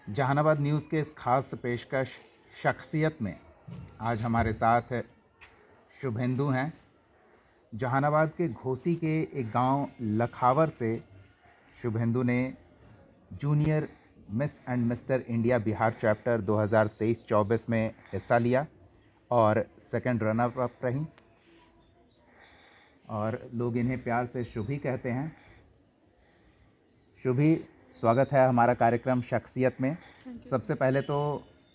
Jehanabad news के इस खास पेशकश शख्सियत में आज हमारे साथ शुभेंदु हैं। जहानाबाद के घोसी के एक गांव लखावर से शुभेंदु ने junior miss and mister India Bihar chapter 2023-24 में हिस्सा लिया और सेकंड रनर अप रहीं और लोग इन्हें प्यार से शुभी कहते हैं। शुभी, स्वागत है हमारा कार्यक्रम शख्सियत में। सबसे पहले तो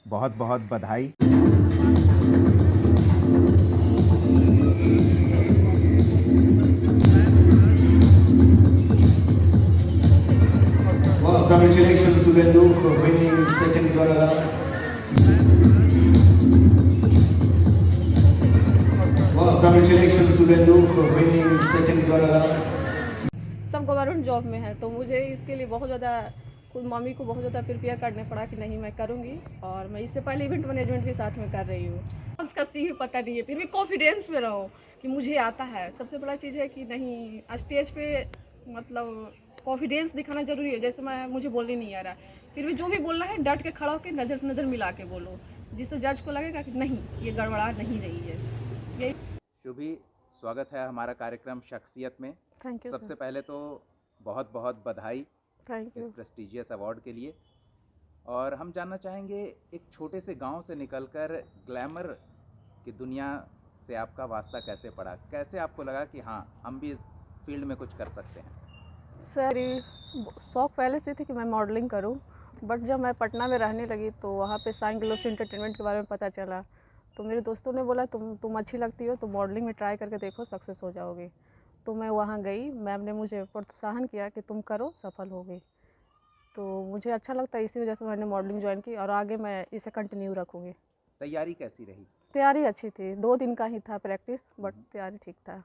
बहुत बहुत बधाई। Well, congratulations Subhendu for winning second runner-up. Well, congratulations Subhendu for winning second runner-up. सब गवर्नमेंट जॉब में है तो मुझे इसके लिए बहुत ज़्यादा खुद मम्मी को बहुत ज़्यादा प्रिपेयर करने पड़ा कि नहीं मैं करूँगी। और मैं इससे पहले इवेंट मैनेजमेंट भी साथ में कर रही हूँ। उसका सी भी पक्का नहीं है, फिर भी कॉन्फिडेंस में रहो कि मुझे आता है। सबसे बड़ा चीज़ है कि नहीं स्टेज पे मतलब कॉन्फिडेंस दिखाना ज़रूरी है। जैसे मुझे बोलने नहीं आ रहा, फिर भी जो भी बोलना है डट के खड़ा होकर नज़र से नज़र मिला के बोलो, जिससे जज को लगेगा कि नहीं ये गड़बड़ा नहीं रही है। यही। शुभी, स्वागत है हमारा कार्यक्रम शख्सियत में। Thank you. सबसे पहले तो बहुत बहुत बधाई थैंक इस यू। प्रेस्टिजियस अवार्ड के लिए। और हम जानना चाहेंगे, एक छोटे से गांव से निकलकर ग्लैमर की दुनिया से आपका वास्ता कैसे पड़ा? कैसे आपको लगा कि हाँ हम भी इस फील्ड में कुछ कर सकते हैं? सर शौक पहले से थी कि मैं मॉडलिंग करूं, बट जब मैं पटना में रहने लगी तो वहाँ पे साइन ग्लोस एंटरटेनमेंट के बारे में पता चला। तो मेरे दोस्तों ने बोला तुम अच्छी लगती हो तो मॉडलिंग में ट्राई करके देखो, सक्सेस हो जाओगी। तो मैं वहाँ गई, मैम ने मुझे प्रोत्साहन किया कि तुम करो, सफल होगी। तो मुझे अच्छा लगता है, इसी वजह से मैंने मॉडलिंग ज्वाइन की और आगे मैं इसे कंटिन्यू रखूँगी। तैयारी कैसी रही? तैयारी अच्छी थी, 2 दिन का ही था प्रैक्टिस, बट तैयारी ठीक था।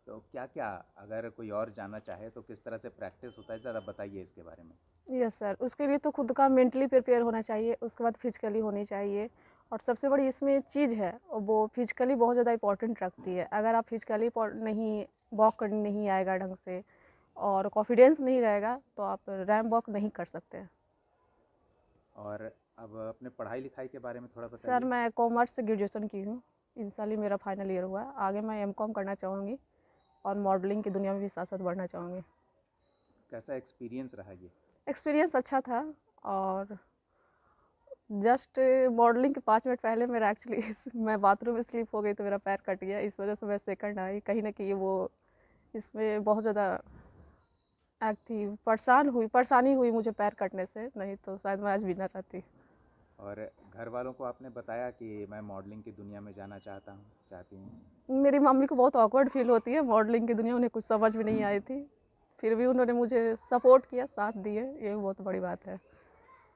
तो क्या क्या, अगर कोई और जानना चाहे तो किस तरह से प्रैक्टिस होता है, ज़रा बताइए इसके बारे में। यस सर, उसके लिए तो खुद का मेंटली प्रिपेयर होना चाहिए, उसके बाद फिजिकली होनी चाहिए। और सबसे बड़ी इसमें चीज़ है वो फिजिकली बहुत ज़्यादा इंपॉर्टेंट रखती है। अगर आप फिजिकली नहीं वॉक करने नहीं आएगा ढंग से और कॉन्फिडेंस नहीं रहेगा तो आप रैंप वॉक नहीं कर सकते हैं। और अब अपने पढ़ाई लिखाई के बारे में थोड़ा सर बताइए। मैं कॉमर्स से ग्रेजुएशन की हूँ, इन साल ही मेरा फाइनल ईयर हुआ है। आगे मैं एमकॉम करना चाहूँगी और मॉडलिंग की दुनिया में भी साथ साथ बढ़ना चाहूँगी। कैसा एक्सपीरियंस रहा ये? एक्सपीरियंस अच्छा था। और जस्ट मॉडलिंग के 5 मिनट पहले मेरा एक्चुअली मैं बाथरूम में स्लिप हो गई तो मेरा पैर कट गया। इस वजह से मैं सेकंड आई। कहीं ना कहीं वो इसमें बहुत ज़्यादा परेशानी हुई मुझे पैर कटने से, नहीं तो शायद मैं आज विनर रहती। और घर वालों को आपने बताया कि मैं मॉडलिंग की दुनिया में जाना चाहती हूँ? मेरी मम्मी को बहुत ऑकवर्ड फील होती है मॉडलिंग की दुनिया, उन्हें कुछ समझ भी नहीं आई थी, फिर भी उन्होंने मुझे सपोर्ट किया, साथ दिए, ये बहुत बड़ी बात है।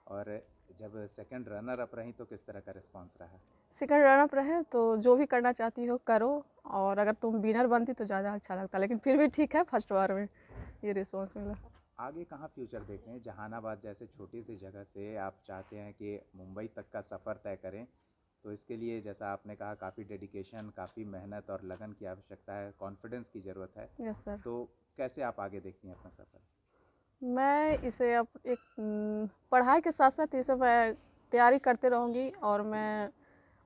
और जब सेकंड रनर अप रही तो किस तरह का रिस्पांस रहा? सेकंड रनअप रहे तो जो भी करना चाहती हो करो, और अगर तुम विनर बनती तो ज़्यादा अच्छा लगता, लेकिन फिर भी ठीक है, फर्स्ट बार में ये रिस्पॉन्स मिला। आगे कहाँ फ्यूचर देख रहे हैं? जहानाबाद जैसे छोटी सी जगह से आप चाहते हैं कि मुंबई तक का सफ़र तय करें, तो इसके लिए जैसा आपने कहा काफ़ी डेडिकेशन, काफ़ी मेहनत और लगन की आवश्यकता है, कॉन्फिडेंस की ज़रूरत है। Yes sir. तो कैसे आप आगे देखती हैं अपना सफ़र? मैं इसे अब पढ़ाई के साथ साथ इसे मैं तैयारी करते रहूँगी और मैं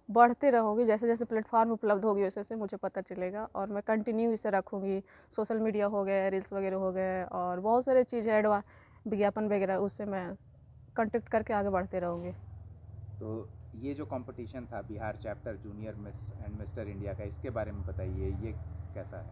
बढ़ते रहूँगी। जैसे जैसे प्लेटफॉर्म उपलब्ध होगी वैसे वैसे मुझे पता चलेगा और मैं कंटिन्यू इसे रखूँगी। सोशल मीडिया हो गए, रील्स वगैरह हो गए और बहुत सारे चीज़ है, विज्ञापन वगैरह, उससे मैं कंटेक्ट करके आगे बढ़ते रहूँगी। तो ये जो कंपटीशन था Bihar chapter junior miss and mister India का, इसके बारे में बताइए, ये कैसा है?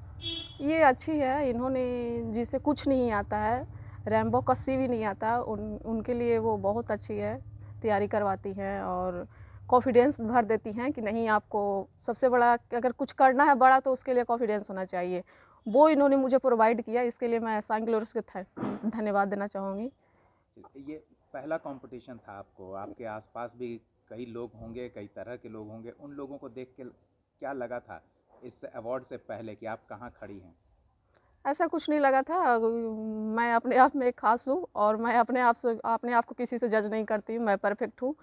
ये अच्छी है। इन्होंने जिसे कुछ नहीं आता है, रैम्बो कस्सी भी नहीं आता, उनके लिए वो बहुत अच्छी है। तैयारी करवाती हैं और कॉन्फिडेंस भर देती हैं कि नहीं, आपको सबसे बड़ा अगर कुछ करना है बड़ा तो उसके लिए कॉन्फिडेंस होना चाहिए। वो इन्होंने मुझे प्रोवाइड किया, इसके लिए मैं साइन ग्लोरियस को धन्यवाद देना चाहूँगी। ये पहला कंपटीशन था आपको, आपके आसपास भी कई लोग होंगे, कई तरह के लोग होंगे, उन लोगों को देख के क्या लगा था इस अवार्ड से पहले कि आप कहाँ खड़ी हैं? ऐसा कुछ नहीं लगा था। मैं अपने आप में ख़ास हूँ और मैं अपने आप को किसी से जज नहीं करती हूँ, मैं परफेक्ट हूँ।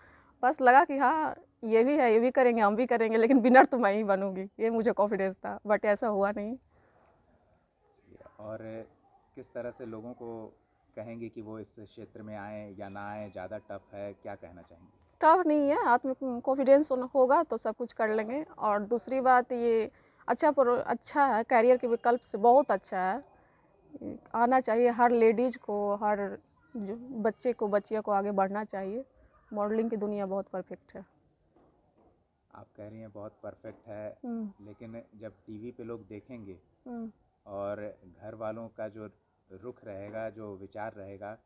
बस लगा कि हाँ ये भी है, ये भी करेंगे, हम भी करेंगे, लेकिन विनर तो मैं ही बनूँगी, ये मुझे कॉन्फिडेंस था, बट ऐसा हुआ नहीं। और किस तरह से लोगों को कहेंगे कि वो इस क्षेत्र में आएँ या ना आएँ, ज़्यादा टफ है, क्या कहना चाहेंगे? टफ नहीं है, आत्म कॉन्फिडेंस होगा तो सब कुछ कर लेंगे। और दूसरी बात ये अच्छा है, करियर के विकल्प से बहुत अच्छा है। आना चाहिए हर लेडीज़ को, हर जो बच्चे को बच्चियों को आगे बढ़ना चाहिए। मॉडलिंग की दुनिया बहुत परफेक्ट है। आप कह रही हैं बहुत परफेक्ट है, लेकिन जब टीवी पे लोग देखेंगे और घर वालों का जो रुख रहेगा, जो विचार रहेगा,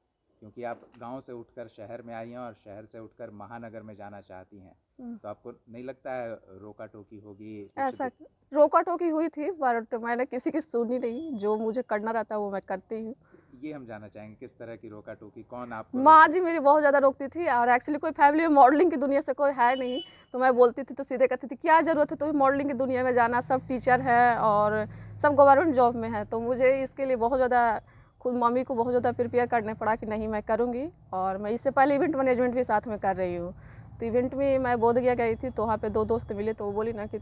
क्योंकि आप गांव से उठकर शहर में आई हैं और शहर से उठकर महानगर में जाना चाहती हैं, तो आपको नहीं लगता है रोका टोकी होगी? ऐसा रोका टोकी हुई थी बट मैंने किसी की सुनी नहीं। जो मुझे करना रहता है वो मैं करती हूँ। ये हम जानना चाहेंगे किस तरह की रोका टोकी, कौन आपको माँ जी मेरी बहुत ज़्यादा रोकती थी और एक्चुअली कोई फैमिली में मॉडलिंग की दुनिया से कोई है नहीं। तो मैं बोलती थी तो सीधे कहती थी क्या ज़रूरत है तुम्हें मॉडलिंग की दुनिया में जाना, सब टीचर हैं और सब गवर्नमेंट जॉब में है। तो मुझे इसके लिए बहुत ज़्यादा खुद मम्मी को बहुत ज़्यादा प्रिपेयर करने पड़ा कि नहीं मैं करूँगी। और मैं इससे पहले इवेंट मैनेजमेंट भी साथ में कर रही हूँ। तो इवेंट में मैं बोधगया गई थी तो वहाँ पे 2 दोस्त मिले तो वो बोली ना कि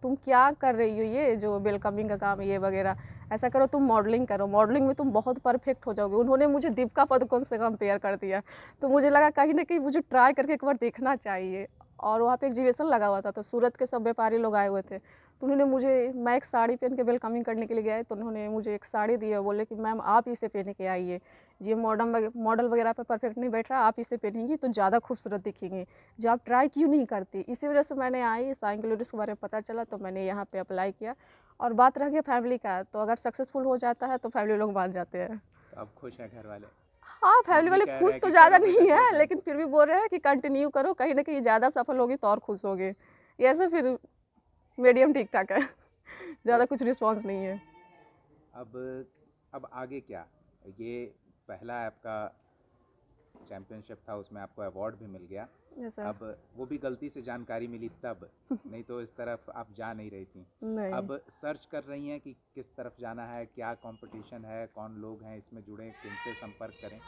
तुम क्या कर रही हो, ये जो वेलकमिंग का काम ये वगैरह, ऐसा करो तुम मॉडलिंग करो, मॉडलिंग में तुम बहुत परफेक्ट हो जाओगे। उन्होंने मुझे दीपिका पादुकोण से कंपेयर कर दिया। तो मुझे लगा कहीं ना कहीं मुझे ट्राई करके एक बार देखना चाहिए। और वहाँ पे एग्जीबिशन लगा हुआ था तो सूरत के सब व्यापारी लोग आए हुए थे। तो उन्होंने मुझे, मैं एक साड़ी पहन के वेलकमिंग करने के लिए गया तो उन्होंने मुझे एक साड़ी दी और बोले कि मैम आप इसे पहन के आइए, ये मॉडल वगैरह पे परफेक्ट नहीं बैठ रहा, आप इसे पहनेंगी तो ज़्यादा खूबसूरत दिखेंगी, जो आप ट्राई क्यों नहीं करती। इसी वजह से मैंने आई, साइन ग्लोरिस के बारे में पता चला तो मैंने यहाँ पे अप्लाई किया। और बात रह गई फैमिली का, तो अगर सक्सेसफुल हो जाता है तो फैमिली लोग मान जाते हैं। तो अब खुश हैं घर वाले? हाँ, फैमिली मम्मी वाले कह रहे खुश हैं तो कि ज़्यादा करो बेटा नहीं है, ठीक है। लेकिन फिर भी बोल रहे हैं कि कंटिन्यू करो, कहीं ना कहीं ज़्यादा सफल होगी तो और खुश होगे। ये ऐसे फिर मीडियम ठीक ठाक है, ज़्यादा कुछ रिस्पॉन्स नहीं है। अब अब आगे क्या? ये पहला आपका चैम्पियनशिप था, उसमें आपको अवार्ड भी मिल गया। Yes sir. अब वो भी गलती से जानकारी मिली तब, नहीं तो इस तरफ आप जा नहीं रही थी। नहीं। अब सर्च कर रही हैं कि किस तरफ जाना है, क्या कंपटीशन है, कौन लोग हैं इसमें जुड़े, किनसे संपर्क करें?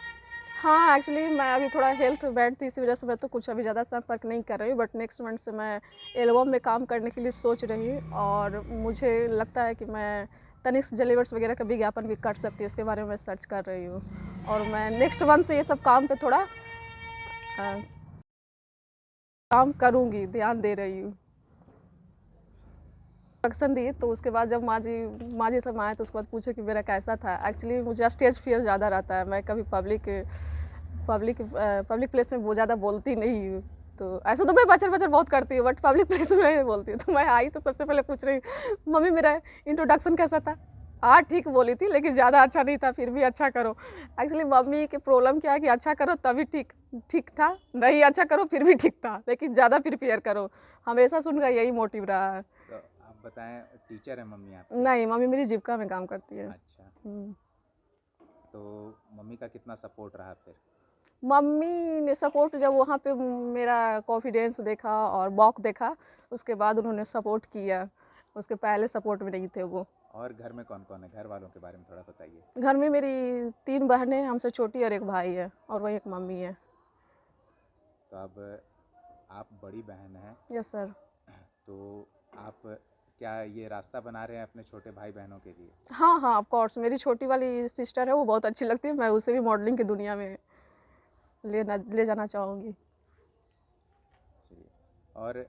हाँ, एक्चुअली मैं अभी थोड़ा हेल्थ बैड थी, इसी वजह से मैं तो कुछ अभी ज़्यादा संपर्क नहीं कर रही हूँ। बट नेक्स्ट मंथ से मैं एल्बम में काम करने के लिए सोच रही हूँ और मुझे लगता है कि मैं तनिष्क ज्वेलर्स वगैरह का विज्ञापन भी कर सकती हूँ। इसके बारे में मैं सर्च कर रही हूँ और मैं नेक्स्ट मंथ से ये सब काम पे थोड़ा काम करूँगी, ध्यान दे रही हूँ। इंट्रोडक्शन दी तो उसके बाद जब माँ जी सब आए तो उसके बाद पूछे कि मेरा कैसा था। एक्चुअली मुझे स्टेज फियर ज़्यादा रहता है, मैं कभी पब्लिक प्लेस में वो ज़्यादा बोलती नहीं हूँ। तो ऐसा तो मैं बचर बचर बहुत करती हूँ बट पब्लिक प्लेस में नहीं बोलती हूँ। तो मैं आई तो सबसे पहले पूछ रही मम्मी मेरा इंट्रोडक्शन कैसा था। हाँ ठीक बोली थी लेकिन ज़्यादा अच्छा नहीं था, फिर भी अच्छा करो। एक्चुअली मम्मी की प्रॉब्लम क्या है कि अच्छा करो तभी ठीक था, नहीं अच्छा करो फिर भी ठीक था, लेकिन ज़्यादा प्रिपेयर करो। हमेशा सुनकर यही मोटिव रहा है। तो आप बताएं, टीचर है मम्मी आपकी? नहीं, मम्मी मेरी जीविका में काम करती है। अच्छा, तो मम्मी का कितना सपोर्ट रहा फिर? मम्मी ने सपोर्ट जब वहाँ पे मेरा कॉन्फिडेंस देखा और वॉक देखा, उसके बाद उन्होंने सपोर्ट किया। उसके पहले सपोर्ट में नहीं थे वो। और घर में कौन कौन है? घर वालों के बारे में थोड़ा बताइए। घर में मेरी 3 बहनें हैं, हमसे छोटी और एक भाई है और वही एक मम्मी है। तो अब आप बड़ी बहन हैं, यस सर। तो आप क्या ये रास्ता बना रहे हैं अपने छोटे भाई बहनों के लिए? हाँ हाँ, ऑफ कोर्स मेरी छोटी वाली सिस्टर है, वो बहुत अच्छी लगती है, मैं उसे भी मॉडलिंग की दुनिया में ले जाना चाहूँगी। चलिए, और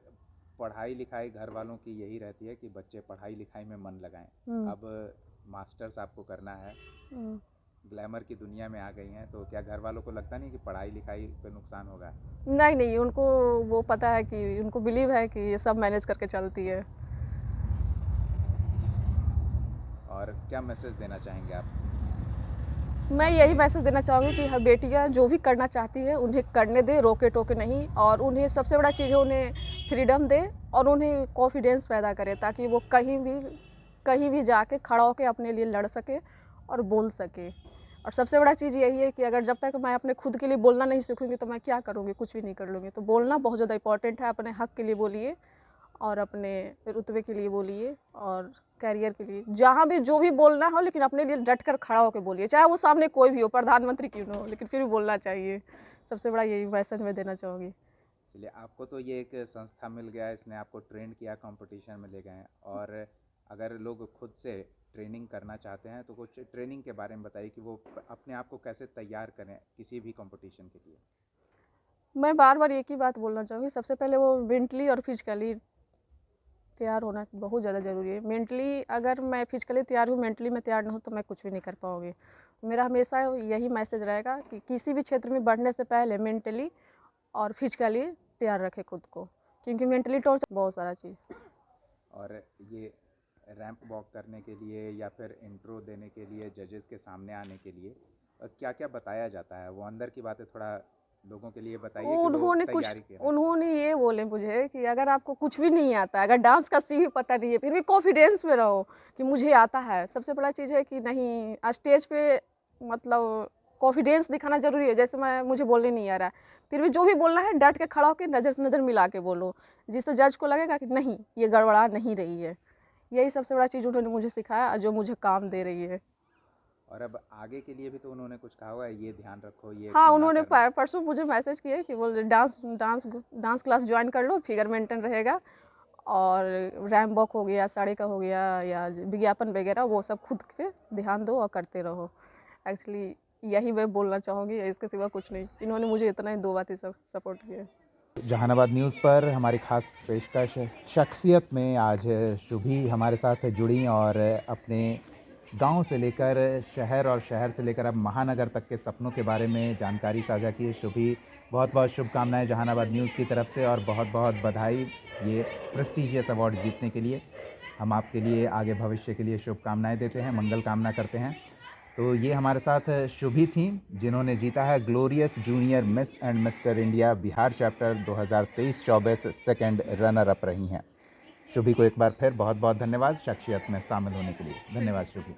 पढ़ाई लिखाई घर वालों की यही रहती है कि बच्चे पढ़ाई लिखाई में मन लगाएं। अब मास्टर्स आपको करना है, ग्लैमर की दुनिया में आ गई हैं, तो क्या घर वालों को लगता नहीं कि पढ़ाई लिखाई पे नुकसान होगा? नहीं नहीं, उनको वो पता है कि उनको बिलीव है कि ये सब मैनेज करके चलती है। और क्या मैसेज देना चाहेंगे आप? मैं यही मैसेज देना चाहूँगी कि हर बेटियाँ जो भी करना चाहती है उन्हें करने दे, रोके टोके नहीं। और उन्हें सबसे बड़ा चीज़ है उन्हें फ्रीडम दे और उन्हें कॉन्फिडेंस पैदा करे ताकि वो कहीं भी जाके खड़ा होकर अपने लिए लड़ सके और बोल सके। और सबसे बड़ा चीज़ यही है कि अगर जब तक मैं अपने खुद के लिए बोलना नहीं सीखूँगी तो मैं क्या करूँगी, कुछ भी नहीं कर लूँगी। तो बोलना बहुत ज़्यादा इंपॉर्टेंट है। अपने हक के लिए बोलिए और अपने रुतबे के लिए बोलिए और कैरियर के लिए, जहाँ भी जो भी बोलना हो लेकिन अपने लिए डट कर खड़ा होकर बोलिए, चाहे वो सामने कोई भी हो, प्रधानमंत्री क्यों ना हो, लेकिन फिर भी बोलना चाहिए। सबसे बड़ा यही मैसेज मैं देना चाहूँगी। चलिए, आपको तो ये एक संस्था मिल गया, इसने आपको ट्रेंड किया, कंपटीशन में ले गए, और अगर लोग खुद से ट्रेनिंग करना चाहते हैं तो कुछ ट्रेनिंग के बारे में बताइए कि वो अपने आप को कैसे तैयार करें किसी भी कंपटीशन के लिए। मैं बार बार एक ही बात बोलना चाहूँगी, सबसे पहले वो मेंटली और फिजिकली तैयार होना बहुत ज़्यादा ज़रूरी है। मेंटली अगर मैं फिजिकली तैयार हूँ, मेंटली में तैयार ना हूँ तो मैं कुछ भी नहीं कर पाऊँगी। मेरा हमेशा यही मैसेज रहेगा कि किसी भी क्षेत्र में बढ़ने से पहले मेंटली और फिजिकली तैयार रखें खुद को, क्योंकि मेंटली टॉर्चर बहुत सारा चीज़। और ये रैंप वॉक करने के लिए या फिर इंट्रो देने के लिए, जजेस के सामने आने के लिए क्या क्या बताया जाता है, वो अंदर की बातें थोड़ा लोगों के लिए बताइए कि वो उन्होंने तैयारी के उन्होंने ये बोले मुझे कि अगर आपको कुछ भी नहीं आता, अगर डांस का सी भी पता नहीं है, फिर भी कॉन्फिडेंस में रहो कि मुझे आता है। सबसे बड़ा चीज़ है कि नहीं, स्टेज पे मतलब कॉन्फिडेंस दिखाना ज़रूरी है। जैसे मुझे बोलने नहीं आ रहा है, फिर भी जो भी बोलना है डट के खड़ा होकर नज़र से नज़र मिला के बोलो, जिससे जज को लगेगा कि नहीं, ये गड़बड़ा नहीं रही है। यही सबसे बड़ा चीज़ उन्होंने मुझे सिखाया, जो मुझे काम दे रही है। और अब आगे के लिए भी तो उन्होंने कुछ कहा हुआ है, ये ध्यान रखो, ये हाँ, ना उन्होंने करना। परसों मुझे मैसेज किए कि बोल डांस क्लास ज्वाइन कर लो, फिगर मेंटेन रहेगा, और रैंप वॉक हो गया, साड़ी का हो गया, या विज्ञापन वगैरह, वो सब खुद पे ध्यान दो और करते रहो। एक्चुअली यही मैं बोलना चाहूँगी, इसके सिवा कुछ नहीं। इन्होंने मुझे इतना ही 2 बातें सपोर्ट किया। जहानाबाद न्यूज़ पर हमारी खास पेशकश शख्सियत में आज शुभी हमारे साथ जुड़ी और अपने गांव से लेकर शहर और शहर से लेकर अब महानगर तक के सपनों के बारे में जानकारी साझा की। शुभी, बहुत बहुत शुभकामनाएं जहानाबाद न्यूज़ की तरफ से और बहुत बहुत बधाई ये प्रेस्टिजियस अवार्ड जीतने के लिए। हम आपके लिए आगे भविष्य के लिए शुभकामनाएं देते हैं, मंगल कामना करते हैं। तो ये हमारे साथ शुभी थी, जिन्होंने जीता है glorious junior miss and mister India Bihar chapter 2023-24 second runner up रही हैं। शुभी को एक बार फिर बहुत बहुत धन्यवाद शख्सियत में शामिल होने के लिए। धन्यवाद शुभी।